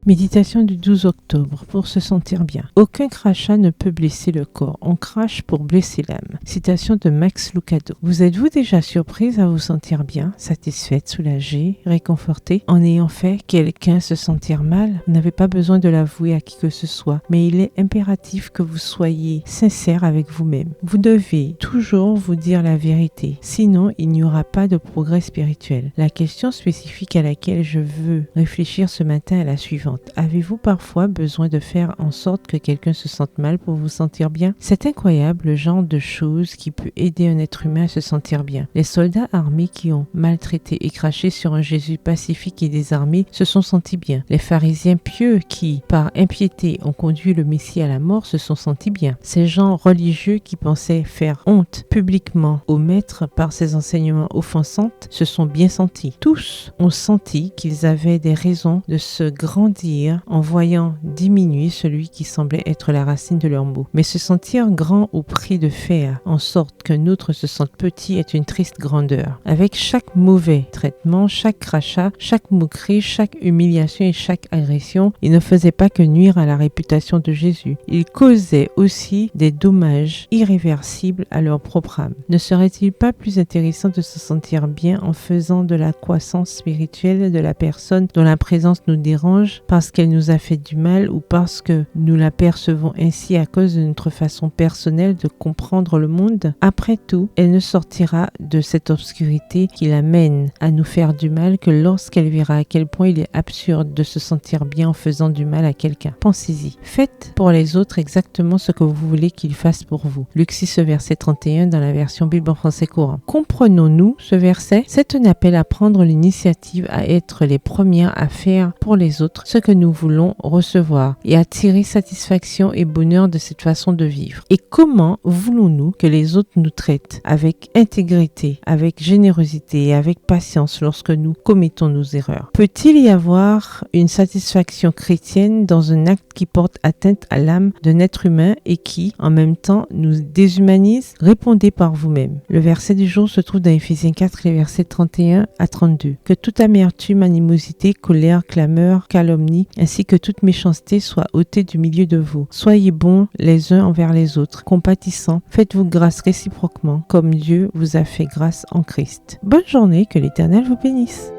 Méditation du 12 octobre pour se sentir bien. Aucun crachat ne peut blesser le corps. On crache pour blesser l'âme. Citation de Max Lucado. Vous êtes-vous déjà surprise à vous sentir bien, satisfaite, soulagée, réconfortée en ayant fait quelqu'un se sentir mal? Vous n'avez pas besoin de l'avouer à qui que ce soit, mais il est impératif que vous soyez sincère avec vous-même. Vous devez toujours vous dire la vérité, sinon il n'y aura pas de progrès spirituel. La question spécifique à laquelle je veux réfléchir ce matin est la suivante. Avez-vous parfois besoin de faire en sorte que quelqu'un se sente mal pour vous sentir bien? C'est incroyable le genre de choses qui peut aider un être humain à se sentir bien. Les soldats armés qui ont maltraité et craché sur un Jésus pacifique et désarmé se sont sentis bien. Les pharisiens pieux qui, par impiété, ont conduit le Messie à la mort se sont sentis bien. Ces gens religieux qui pensaient faire honte publiquement au maître par ses enseignements offensants se sont bien sentis. Tous ont senti qu'ils avaient des raisons de se grandir en voyant diminuer celui qui semblait être la racine de leurs maux. Mais se sentir grand au prix de faire en sorte qu'un autre se sente petit est une triste grandeur. Avec chaque mauvais traitement, chaque crachat, chaque moquerie, chaque humiliation et chaque agression, ils ne faisaient pas que nuire à la réputation de Jésus. Ils causaient aussi des dommages irréversibles à leur propre âme. Ne serait-il pas plus intéressant de se sentir bien en faisant de la croissance spirituelle de la personne dont la présence nous dérange parce qu'elle nous a fait du mal ou parce que nous la percevons ainsi à cause de notre façon personnelle de comprendre le monde? Après tout, elle ne sortira de cette obscurité qui l'amène à nous faire du mal que lorsqu'elle verra à quel point il est absurde de se sentir bien en faisant du mal à quelqu'un. Pensez-y. Faites pour les autres exactement ce que vous voulez qu'ils fassent pour vous. Luc 6, verset 31 dans la version Bible en français courant. Comprenons-nous ce verset? C'est un appel à prendre l'initiative à être les premières à faire pour les autres ce que nous voulons recevoir et à tirer satisfaction et bonheur de cette façon de vivre. Et comment voulons-nous que les autres nous traitent? Avec intégrité, avec générosité et avec patience lorsque nous commettons nos erreurs. Peut-il y avoir une satisfaction chrétienne dans un acte qui porte atteinte à l'âme d'un être humain et qui, en même temps, nous déshumanise? Répondez par vous-même. Le verset du jour se trouve dans Éphésiens 4, les versets 31 à 32. Que toute amertume, animosité, colère, clameur, calomnie, ainsi que toute méchanceté soit ôtée du milieu de vous. Soyez bons les uns envers les autres, compatissants, faites-vous grâce réciproquement, comme Dieu vous a fait grâce en Christ. Bonne journée, que l'Éternel vous bénisse.